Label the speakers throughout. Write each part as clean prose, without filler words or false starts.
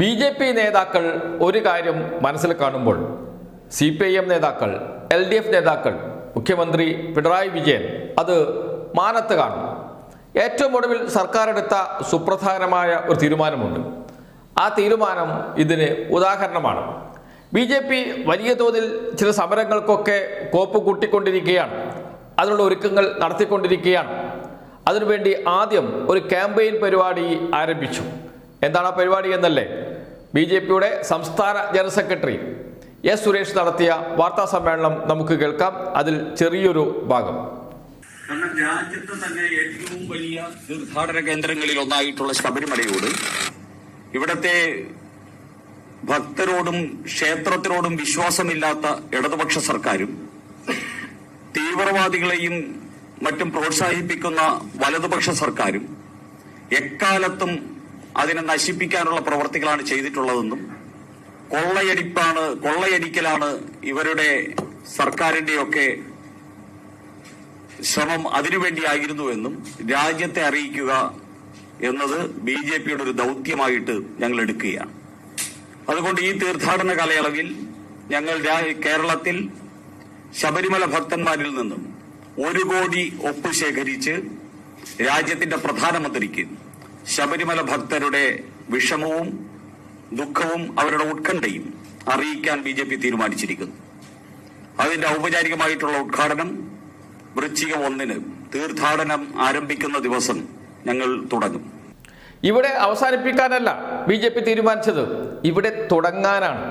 Speaker 1: BJP നേതാക്കൾ ഒരു കാര്യം മനസ്സിൽ കാണുമ്പോൾ CPIM നേതാക്കൾ, LDF നേതാക്കൾ, മുഖ്യമന്ത്രി പിണറായി വിജയൻ അത് മാനത്ത് കാണും. ഏറ്റവും ഒടുവിൽ സർക്കാർ എടുത്ത സുപ്രധാനമായ ഒരു തീരുമാനമുണ്ട്. ആ തീരുമാനം ഇതിന് ഉദാഹരണമാണ്. BJP വലിയ തോതിൽ ചില സമരങ്ങൾക്കൊക്കെ കോപ്പ് കൂട്ടിക്കൊണ്ടിരിക്കുകയാണ്. അതിനുള്ള ഒരുക്കങ്ങൾ നടത്തിക്കൊണ്ടിരിക്കുകയാണ്. അതിനുവേണ്ടി ആദ്യം ഒരു ക്യാമ്പയിൻ പരിപാടി ആരംഭിച്ചു. എന്താണ് ആ പരിപാടി എന്നല്ലേ? BJPയുടെ സംസ്ഥാന ജനറൽ സെക്രട്ടറി S. സുരേഷ് നടത്തിയ വാർത്താ സമ്മേളനം നമുക്ക് കേൾക്കാം. അതിൽ ചെറിയൊരു ഭാഗം.
Speaker 2: കാരണം രാജ്യത്ത് തന്നെ ഏറ്റവും വലിയ തീർത്ഥാടന കേന്ദ്രങ്ങളിൽ ഒന്നായിട്ടുള്ള ശബരിമലയോട് ഇവിടത്തെ ഭക്തരോടും ക്ഷേത്രത്തിനോടും വിശ്വാസമില്ലാത്ത ഇടതുപക്ഷ സർക്കാരും തീവ്രവാദികളെയും മറ്റും പ്രോത്സാഹിപ്പിക്കുന്ന വലതുപക്ഷ സർക്കാരും എക്കാലത്തും അതിനെ നശിപ്പിക്കാനുള്ള പ്രവർത്തികളാണ് ചെയ്തിട്ടുള്ളതെന്നും കൊള്ളയടിക്കലാണ് ഇവരുടെ സർക്കാരിന്റെയൊക്കെ ശ്രമം അതിനുവേണ്ടിയായിരുന്നുവെന്നും രാജ്യത്തെ അറിയിക്കുക എന്നത് BJPയുടെ ഒരു ദൗത്യമായിട്ട് ഞങ്ങൾ എടുക്കുകയാണ്. അതുകൊണ്ട് ഈ തീർത്ഥാടന കാലയളവിൽ ഞങ്ങൾ കേരളത്തിൽ ശബരിമല ഭക്തന്മാരിൽ നിന്നും 1 കോടി ഒപ്പ് ശേഖരിച്ച് രാജ്യത്തിന്റെ പ്രധാനമന്ത്രിക്ക് ശബരിമല ഭക്തരുടെ വിഷമവും ദുഃഖവും അവരുടെ ഉത്കണ്ഠയും അറിയിക്കാൻ BJP തീരുമാനിച്ചിരിക്കുന്നു. അതിന്റെ ഔപചാരികമായിട്ടുള്ള ഉദ്ഘാടനം വൃശ്ചികം 1 തീർത്ഥാടനം ആരംഭിക്കുന്ന ദിവസം ഞങ്ങൾ തുടങ്ങും.
Speaker 1: ഇവിടെ അവസാനിപ്പിക്കാനല്ല BJP തീരുമാനിച്ചത്, ഇവിടെ തുടങ്ങാനാണ്.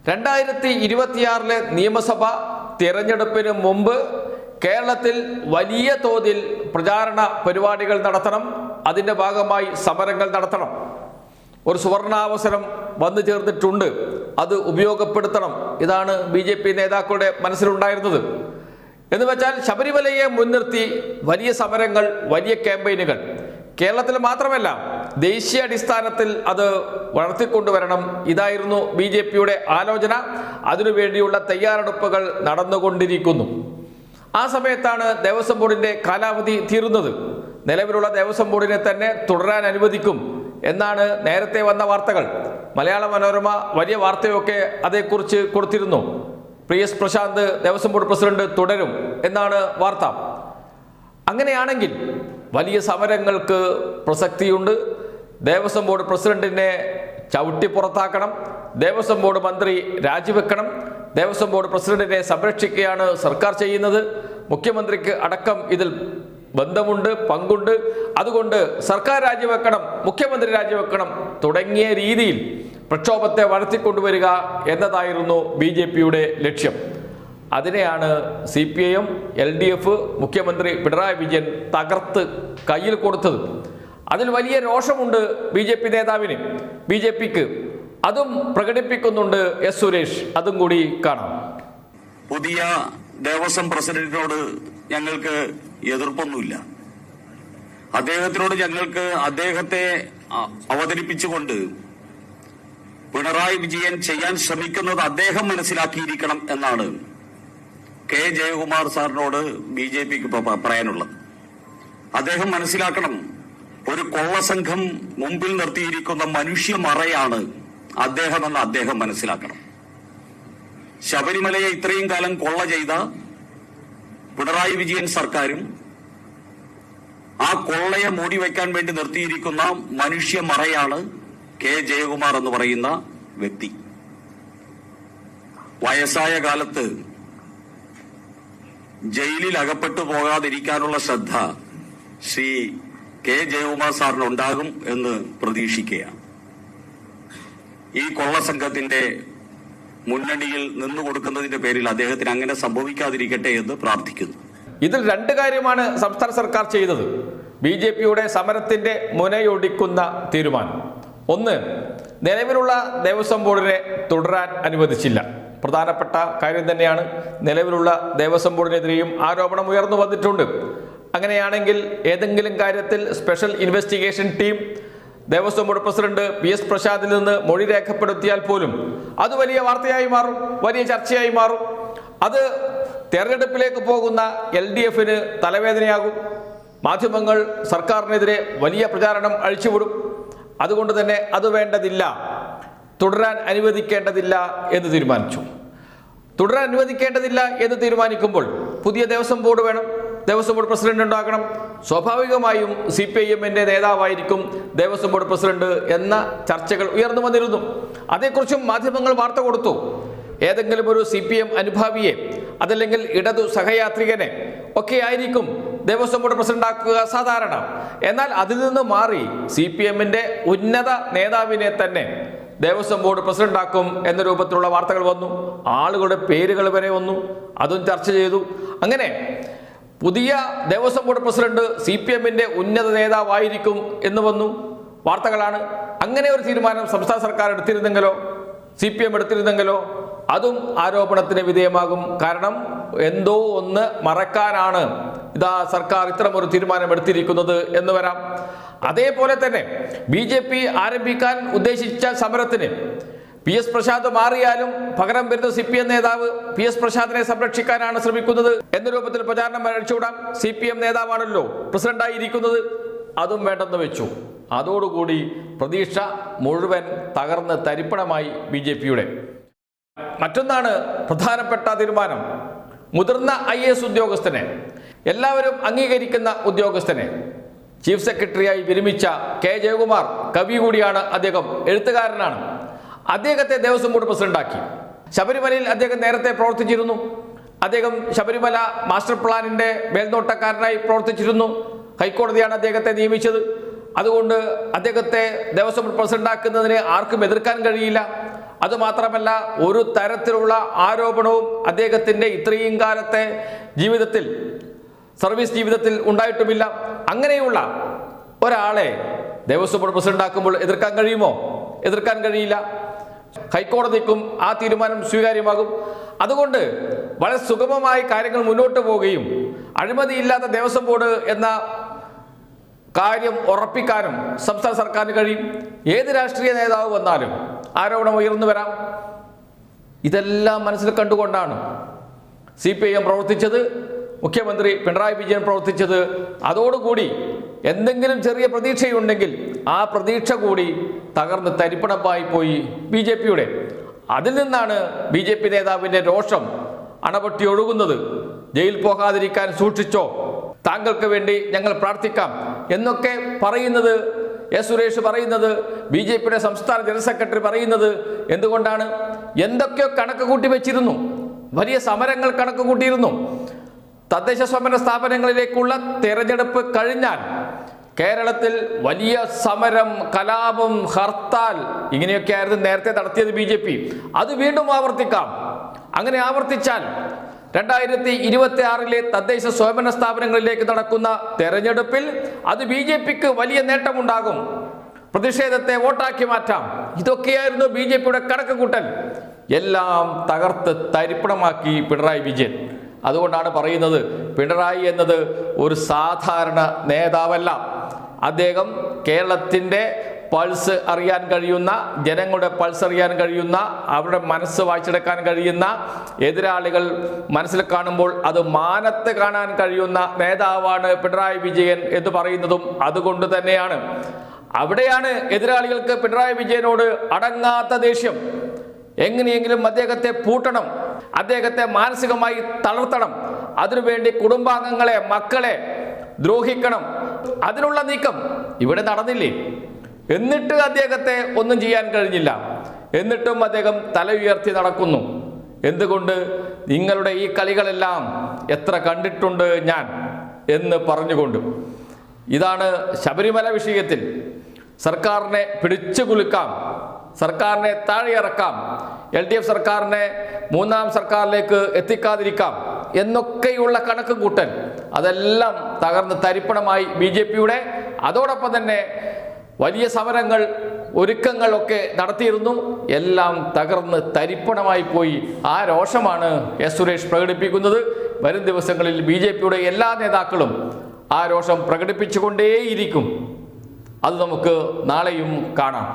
Speaker 1: 2026 നിയമസഭാ തിരഞ്ഞെടുപ്പിന് മുമ്പ് കേരളത്തിൽ വലിയ തോതിൽ പ്രചാരണ പരിപാടികൾ നടത്തണം. അതിൻ്റെ ഭാഗമായി സമരങ്ങൾ നടത്തണം. ഒരു സുവർണാവസരം വന്നു ചേർന്നിട്ടുണ്ട്, അത് ഉപയോഗപ്പെടുത്തണം. ഇതാണ് BJP നേതാക്കളുടെ മനസ്സിലുണ്ടായിരുന്നത്. എന്ന് വെച്ചാൽ ശബരിമലയെ മുൻനിർത്തി വലിയ സമരങ്ങൾ, വലിയ ക്യാമ്പയിനുകൾ കേരളത്തിൽ മാത്രമല്ല ദേശീയ അടിസ്ഥാനത്തിൽ അത് വളർത്തിക്കൊണ്ടുവരണം. ഇതായിരുന്നു BJPയുടെ ആലോചന. അതിനുവേണ്ടിയുള്ള തയ്യാറെടുപ്പുകൾ നടന്നുകൊണ്ടിരിക്കുന്നു. ആ സമയത്താണ് ദേവസ്വം ബോർഡിന്റെ കാലാവധി തീരുന്നത്. നിലവിലുള്ള ദേവസ്വം ബോർഡിനെ തന്നെ തുടരാൻ അനുവദിക്കും എന്നാണ് നേരത്തെ വന്ന വാർത്തകൾ. മലയാള മനോരമ വലിയ വാർത്തയൊക്കെ അതേക്കുറിച്ച് കൊടുത്തിരുന്നു. PS Prashanth Devaswom board president തുടരും എന്നാണ് വാർത്ത. അങ്ങനെയാണെങ്കിൽ വലിയ സമരങ്ങൾക്ക് പ്രസക്തിയുണ്ട്. ദേവസ്വം ബോർഡ് പ്രസിഡന്റിനെ ചവിട്ടി പുറത്താക്കണം. ദേവസ്വം ബോർഡ് മന്ത്രി രാജിവെക്കണം. ദേവസ്വം ബോർഡ് പ്രസിഡന്റിനെ സംരക്ഷിക്കുകയാണ് സർക്കാർ ചെയ്യുന്നത്. മുഖ്യമന്ത്രിക്ക് അടക്കം ഇതിൽ ബന്ധമുണ്ട്, പങ്കുണ്ട്. അതുകൊണ്ട് സർക്കാർ രാജിവെക്കണം, മുഖ്യമന്ത്രി രാജിവെക്കണം തുടങ്ങിയ രീതിയിൽ പ്രക്ഷോഭത്തെ വളർത്തിക്കൊണ്ടുവരിക എന്നതായിരുന്നു BJPയുടെ ലക്ഷ്യം. അതിനെയാണ് CPIM, LDF, മുഖ്യമന്ത്രി പിണറായി വിജയൻ തകർത്ത് കയ്യിൽ കൊടുത്തത്. അതിൽ വലിയ രോഷമുണ്ട് BJP നേതാവിന്, BJPക്ക്. അതും പ്രകടിപ്പിക്കുന്നുണ്ട് S. സുരേഷ്. അതും കൂടി കാണാം.
Speaker 2: പുതിയ ദേവസ്വം പ്രസിഡന്റിനോട് ഞങ്ങൾക്ക് എതിർപ്പൊന്നുമില്ല. അദ്ദേഹത്തിനോട് ഞങ്ങൾക്ക് അദ്ദേഹത്തെ അവതരിപ്പിച്ചുകൊണ്ട് പിണറായി വിജയൻ ചെയ്യാൻ ശ്രമിക്കുന്നത് അദ്ദേഹം മനസ്സിലാക്കിയിരിക്കണം എന്നാണ് K. ജയകുമാർ സാറിനോട് BJPക്ക് പറയാനുള്ളത്. അദ്ദേഹം മനസ്സിലാക്കണം, ഒരു കൊള്ളസംഘം മുമ്പിൽ നിർത്തിയിരിക്കുന്ന മനുഷ്യമറയാണ് അദ്ദേഹമെന്ന് അദ്ദേഹം മനസ്സിലാക്കണം. ശബരിമലയെ ഇത്രയും കാലം കൊള്ള ചെയ്ത പിണറായി വിജയൻ സർക്കാരും ആ കൊള്ളയെ മൂടിവെക്കാൻ വേണ്ടി നിർത്തിയിരിക്കുന്ന മനുഷ്യമറയാണ് K. ജയകുമാർ എന്ന് പറയുന്ന വ്യക്തി. വയസ്സായ കാലത്ത് ജയിലിൽ അകപ്പെട്ടു പോകാതിരിക്കാനുള്ള ശ്രദ്ധ ശ്രീ K. ജയകുമാർ സാറിനുണ്ടാകും എന്ന് പ്രതീക്ഷിക്കുകയാണ്. ഈ കൊള്ളസംഘത്തിന്റെ മുന്നണിയിൽ നിന്നുകൊടുക്കുന്നതിന്റെ പേരിൽ അദ്ദേഹത്തിന് അങ്ങനെ സംഭവിക്കാതിരിക്കട്ടെ എന്ന് പ്രാർത്ഥിക്കുന്നു.
Speaker 1: ഇതിൽ 2 കാര്യമാണ് സംസ്ഥാന സർക്കാർ ചെയ്തത്. BJPയുടെ സമരത്തിന്റെ മുനയൊടിക്കുന്ന തീരുമാനം. 1, നിലവിലുള്ള ദേവസ്വം ബോർഡിനെ തുടരാൻ അനുവദിച്ചില്ല. പ്രധാനപ്പെട്ട കാര്യം തന്നെയാണ്. നിലവിലുള്ള ദേവസ്വം ബോർഡിനെതിരെയും ആരോപണം ഉയർന്നു വന്നിട്ടുണ്ട്. അങ്ങനെയാണെങ്കിൽ ഏതെങ്കിലും കാര്യത്തിൽ special investigation team Devaswom board president PS പ്രശാന്തിൽ നിന്ന് മൊഴി രേഖപ്പെടുത്തിയാൽ പോലും അത് വലിയ വാർത്തയായി മാറും, വലിയ ചർച്ചയായി മാറും. അത് തെരഞ്ഞെടുപ്പിലേക്ക് പോകുന്ന LDFന് തലവേദനയാകും. മാധ്യമങ്ങൾ സർക്കാരിനെതിരെ വലിയ പ്രചാരണം അഴിച്ചുവിടും. അതുകൊണ്ട് തന്നെ അത് വേണ്ടതില്ല. തുടരാൻ അനുവദിക്കേണ്ടതില്ല എന്ന് തീരുമാനിച്ചു. തുടരാൻ അനുവദിക്കേണ്ടതില്ല എന്ന് തീരുമാനിക്കുമ്പോൾ പുതിയ ദേവസ്വം ബോർഡ് വേണം, ദേവസ്വം ബോർഡ് പ്രസിഡന്റ് ഉണ്ടാക്കണം. സ്വാഭാവികമായും CPIMന്റെ നേതാവായിരിക്കും ദേവസ്വം ബോർഡ് പ്രസിഡന്റ് എന്ന ചർച്ചകൾ ഉയർന്നു വന്നിരുന്നു. അതേക്കുറിച്ചും മാധ്യമങ്ങൾ വാർത്ത കൊടുത്തു. ഏതെങ്കിലും ഒരു CPM അനുഭാവിയെ, അതല്ലെങ്കിൽ ഇടതു സഹയാത്രികനെ ഒക്കെ ആയിരിക്കും ദേവസ്വം ബോർഡ് പ്രസിഡന്റ് ആക്കുക സാധാരണ. എന്നാൽ അതിൽ നിന്ന് മാറി CPMന്റെ ഉന്നത നേതാവിനെ തന്നെ ദേവസ്വം ബോർഡ് പ്രസിഡന്റ് ആക്കും എന്ന രൂപത്തിലുള്ള വാർത്തകൾ വന്നു. ആളുകളുടെ പേരുകൾ വരെ വന്നു, അതും ചർച്ച ചെയ്തു. അങ്ങനെ പുതിയ ദേവസ്വം ബോർഡ് പ്രസിഡന്റ് CPMന്റെ ഉന്നത നേതാവായിരിക്കും എന്ന് വന്നു വാർത്തകളാണ്. അങ്ങനെ ഒരു തീരുമാനം സംസ്ഥാന സർക്കാർ എടുത്തിരുന്നെങ്കിലോ, CPM എടുത്തിരുന്നെങ്കിലോ അതും ആരോപണത്തിന് വിധേയമാകും. കാരണം എന്തോ ഒന്ന് മറക്കാനാണ് ഇതാ സർക്കാർ ഇത്തരമൊരു തീരുമാനം എടുത്തിരിക്കുന്നത് എന്ന് വരാം. അതേപോലെ തന്നെ BJP ആരംഭിക്കാൻ ഉദ്ദേശിച്ച സമരത്തിന് PS പ്രസാദ് മാറിയാലും പകരം വരുന്ന CPM നേതാവ് PS പ്രസാദിനെ സംരക്ഷിക്കാനാണ് ശ്രമിക്കുന്നത് എന്ന രൂപത്തിൽ പ്രചാരണം അഴിച്ചുവിടാം. CPM നേതാവാണല്ലോ പ്രസിഡന്റായിരിക്കുന്നത്, അതും വേണ്ടെന്ന് വെച്ചു. അതോടുകൂടി പ്രതീക്ഷ മുഴുവൻ തകർന്ന് തരിപ്പണമായി BJPയുടെ. മറ്റൊന്നാണ് പ്രധാനപ്പെട്ട തീരുമാനം. മുതിർന്ന IAS ഉദ്യോഗസ്ഥനെ, എല്ലാവരും അംഗീകരിക്കുന്ന ഉദ്യോഗസ്ഥനെ ചീഫ് സെക്രട്ടറിയായി വിരമിച്ച K. ജയകുമാർ, കവി കൂടിയാണ് അദ്ദേഹം, എഴുത്തുകാരനാണ്. അദ്ദേഹത്തെ ദേവസ്വം ബോർഡ് പ്രസിഡന്റാക്കി. ശബരിമലയിൽ അദ്ദേഹം നേരത്തെ പ്രവർത്തിച്ചിരുന്നു. അദ്ദേഹം ശബരിമല മാസ്റ്റർ പ്ലാനിന്റെ മേൽനോട്ടക്കാരനായി പ്രവർത്തിച്ചിരുന്നു. ഹൈക്കോടതിയാണ് അദ്ദേഹത്തെ നിയമിച്ചത്. അതുകൊണ്ട് അദ്ദേഹത്തെ ദേവസ്വം ബോർഡ് പ്രസിഡന്റാക്കുന്നതിന് ആർക്കും എതിർക്കാൻ കഴിയില്ല. അതുമാത്രമല്ല, ഒരു തരത്തിലുള്ള ആരോപണവും അദ്ദേഹത്തിൻ്റെ ഇത്രയും കാലത്തെ ജീവിതത്തിൽ, സർവീസ് ജീവിതത്തിൽ ഉണ്ടായിട്ടുമില്ല. അങ്ങനെയുള്ള ഒരാളെ ദേവസ്വം ബോർഡ് പ്രസിഡന്റാക്കുമ്പോൾ എതിർക്കാൻ കഴിയുമോ? എതിർക്കാൻ കഴിയില്ല. ഹൈക്കോടതിക്കും ആ തീരുമാനം സ്വീകാര്യമാകും. അതുകൊണ്ട് വളരെ സുഗമമായി കാര്യങ്ങൾ മുന്നോട്ട് പോവുകയും അഴിമതിയില്ലാത്ത ദേവസ്വം ബോർഡ് എന്ന കാര്യം ഉറപ്പിക്കാനും സംസ്ഥാന സർക്കാരിന് കഴിയും. ഏത് രാഷ്ട്രീയ നേതാവ് വന്നാലും ആരോപണം ഉയർന്നു വരാം. ഇതെല്ലാം മനസ്സിൽ കണ്ടുകൊണ്ടാണ് CPIM പ്രവർത്തിച്ചത്, മുഖ്യമന്ത്രി പിണറായി വിജയൻ പ്രവർത്തിച്ചത്. അതോടുകൂടി എന്തെങ്കിലും ചെറിയ പ്രതീക്ഷയുണ്ടെങ്കിൽ ആ പ്രതീക്ഷ കൂടി തകർന്ന് തരിപ്പണമായി പോയി BJPയുടെ. അതിൽ നിന്നാണ് BJP നേതാവിൻ്റെ രോഷം അണപൊട്ടി ഒഴുകുന്നത്. ജയിൽ പോകാതിരിക്കാൻ സൂക്ഷിച്ചോ, താങ്കൾക്ക് വേണ്ടി ഞങ്ങൾ പ്രാർത്ഥിക്കാം എന്നൊക്കെ പറയുന്നത് S. സുരേഷ് പറയുന്നത്, BJPയുടെ സംസ്ഥാന ജനറൽ സെക്രട്ടറി പറയുന്നത് എന്തുകൊണ്ടാണ്? എന്തൊക്കെയോ കണക്ക് കൂട്ടി വെച്ചിരുന്നു. വലിയ സമരങ്ങൾ കണക്ക് കൂട്ടിയിരുന്നു. തദ്ദേശ സ്വയംഭരണ സ്ഥാപനങ്ങളിലേക്കുള്ള തെരഞ്ഞെടുപ്പ് കഴിഞ്ഞാൽ കേരളത്തിൽ വലിയ സമരം, കലാപം, ഹർത്താൽ ഇങ്ങനെയൊക്കെ ആയിരുന്നു നേരത്തെ നടത്തിയത് BJP. അത് വീണ്ടും ആവർത്തിക്കാം. അങ്ങനെ ആവർത്തിച്ചാൽ 2026 തദ്ദേശ സ്വയംഭരണ സ്ഥാപനങ്ങളിലേക്ക് നടക്കുന്ന തെരഞ്ഞെടുപ്പിൽ അത് BJPക്ക് വലിയ നേട്ടമുണ്ടാകും. പ്രതിഷേധത്തെ വോട്ടാക്കി മാറ്റാം. ഇതൊക്കെയായിരുന്നു BJPയുടെ കണക്ക് കൂട്ടൽ. എല്ലാം തകർത്ത് തരിപ്പണമാക്കി പിണറായി വിജയൻ. അതുകൊണ്ടാണ് പറയുന്നത്, പിണറായി എന്നത് ഒരു സാധാരണ നേതാവല്ല. അദ്ദേഹം കേരളത്തിൻ്റെ പൾസ് അറിയാൻ കഴിയുന്ന, ജനങ്ങളുടെ പൾസ് അറിയാൻ കഴിയുന്ന, അവരുടെ മനസ്സ് വായിച്ചെടുക്കാൻ കഴിയുന്ന, എതിരാളികൾ മനസ്സിൽ കാണുമ്പോൾ അത് മാനത്ത് കാണാൻ കഴിയുന്ന നേതാവാണ് പിണറായി വിജയൻ എന്ന് പറയുന്നതും അതുകൊണ്ട് തന്നെയാണ്. അവിടെയാണ് എതിരാളികൾക്ക് പിണറായി വിജയനോട് അടങ്ങാത്ത ദേഷ്യം. എങ്ങനെയെങ്കിലും അദ്ദേഹത്തെ പൂട്ടണം, അദ്ദേഹത്തെ മാനസികമായി തളർത്തണം, അതിനുവേണ്ടി കുടുംബാംഗങ്ങളെ, മക്കളെ ദ്രോഹിക്കണം. അതിനുള്ള നീക്കം ഇവിടെ നടന്നില്ലേ? എന്നിട്ട് അദ്ദേഹത്തെ ഒന്നും ചെയ്യാൻ കഴിഞ്ഞില്ല. എന്നിട്ടും അദ്ദേഹം തല ഉയർത്തി നടക്കുന്നു. എന്തുകൊണ്ട്? നിങ്ങളുടെ ഈ കളികളെല്ലാം എത്ര കണ്ടിട്ടുണ്ട് ഞാൻ എന്ന് പറഞ്ഞുകൊണ്ട്. ഇതാണ് ശബരിമല വിഷയത്തിൽ സർക്കാരിനെ പിടിച്ചു കുലുക്കാം, സർക്കാരിനെ താഴെയിറക്കാം, LDF സർക്കാരിനെ മൂന്നാം സർക്കാരിലേക്ക് എത്തിക്കാതിരിക്കാം എന്നൊക്കെയുള്ള കണക്ക് കൂട്ടൽ, അതെല്ലാം തകർന്ന് തരിപ്പണമായി BJPയുടെ. അതോടൊപ്പം തന്നെ വലിയ സമരങ്ങൾ, ഒരുക്കങ്ങളൊക്കെ നടത്തിയിരുന്നു. എല്ലാം തകർന്ന് തരിപ്പണമായി പോയി. ആ രോഷമാണ് S. സുരേഷ് പ്രകടിപ്പിക്കുന്നത്. വരും ദിവസങ്ങളിൽ BJPയുടെ എല്ലാ നേതാക്കളും ആ രോഷം പ്രകടിപ്പിച്ചുകൊണ്ടേയിരിക്കും. അത് നമുക്ക് നാളെയും കാണാം.